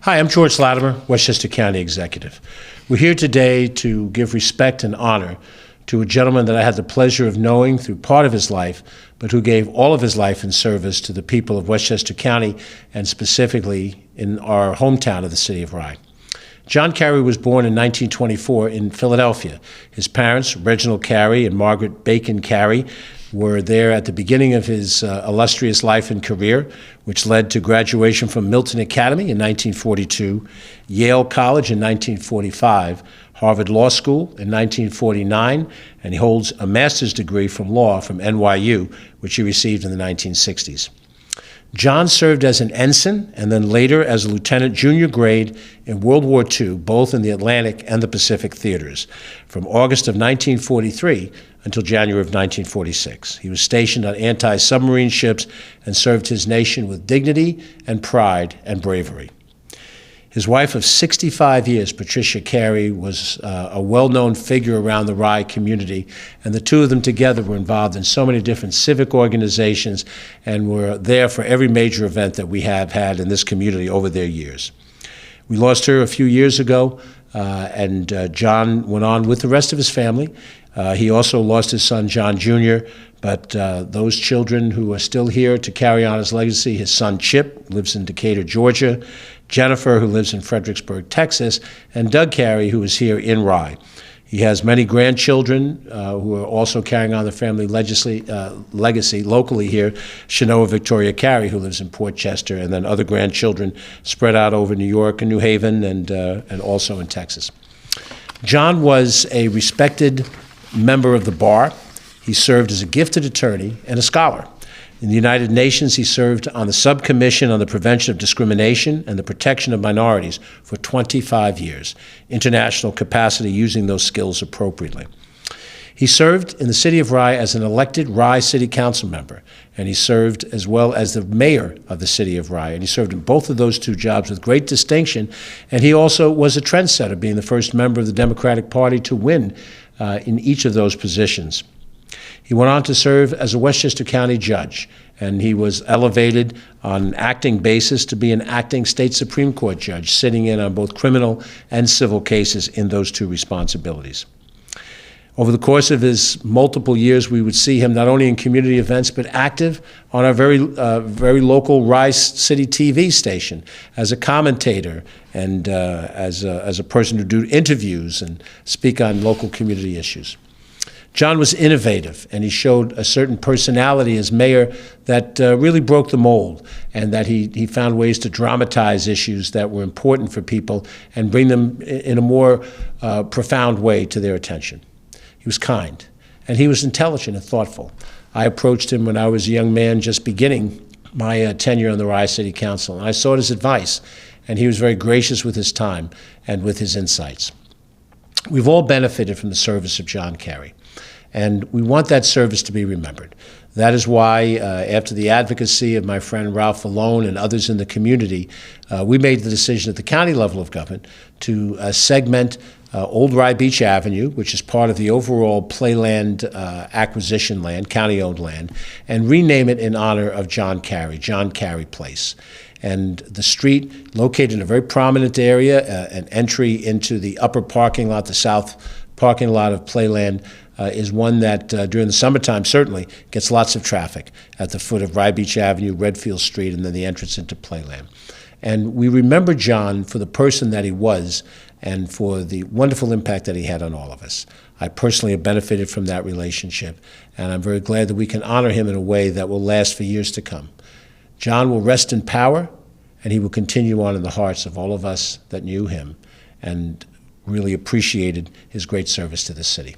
Hi, I'm George Latimer, Westchester County Executive. We're here today to give respect and honor to a gentleman that I had the pleasure of knowing through part of his life, but who gave all of his life in service to the people of Westchester County and specifically in our hometown of the city of Rye. John Carey was born in 1924 in Philadelphia. His parents, Reginald Carey and Margaret Bacon Carey, were there at the beginning of his illustrious life and career, which led to graduation from Milton Academy in 1942, Yale College in 1945, Harvard Law School in 1949, and he holds a master's degree from law from NYU, which he received in the 1960s. John served as an ensign and then later as a lieutenant junior grade in World War II, both in the Atlantic and the Pacific theaters, from August of 1943 until January of 1946. He was stationed on anti-submarine ships and served his nation with dignity and pride and bravery. His wife of 65 years, Patricia Carey, was a well-known figure around the Rye community, and the two of them together were involved in so many different civic organizations and were there for every major event that we have had in this community over their years. We lost her a few years ago, and John went on with the rest of his family. He also lost his son, John Jr., but those children who are still here to carry on his legacy, his son Chip lives in Decatur, Georgia, Jennifer, who lives in Fredericksburg, Texas, and Doug Carey, who is here in Rye. He has many grandchildren who are also carrying on the family legacy locally here. Shanoa Victoria Carey, who lives in Port Chester, and then other grandchildren spread out over New York and New Haven and also in Texas. John was a respected member of the bar. He served as a gifted attorney and a scholar. In the United Nations, he served on the Subcommission on the Prevention of Discrimination and the Protection of Minorities for 25 years, international capacity using those skills appropriately. He served in the city of Rye as an elected Rye City Council member, and he served as well as the mayor of the city of Rye, and he served in both of those two jobs with great distinction, and he also was a trendsetter, being the first member of the Democratic Party to win in each of those positions. He went on to serve as a Westchester County judge, and he was elevated on an acting basis to be an acting state Supreme Court judge, sitting in on both criminal and civil cases in those two responsibilities. Over the course of his multiple years, we would see him not only in community events, but active on our very local Rye City TV station as a commentator and as a person who do interviews and speak on local community issues. John was innovative, and he showed a certain personality as mayor that really broke the mold, and that he found ways to dramatize issues that were important for people and bring them in a more profound way to their attention. He was kind, and he was intelligent and thoughtful. I approached him when I was a young man just beginning my tenure on the Rye City Council, and I sought his advice, and he was very gracious with his time and with his insights. We've all benefited from the service of John Carey, and we want that service to be remembered. That is why, after the advocacy of my friend Ralph Vallone and others in the community, we made the decision at the county level of government to segment Old Rye Beach Avenue, which is part of the overall Playland acquisition land, county-owned land, and rename it in honor of John Carey Place. And the street, located in a very prominent area, an entry into the upper parking lot, the south parking lot of Playland, is one that during the summertime certainly gets lots of traffic at the foot of Rye Beach Avenue, Redfield Street, and then the entrance into Playland. And we remember John for the person that he was and for the wonderful impact that he had on all of us. I personally have benefited from that relationship, and I'm very glad that we can honor him in a way that will last for years to come. John will rest in power, and he will continue on in the hearts of all of us that knew him and really appreciated his great service to the city.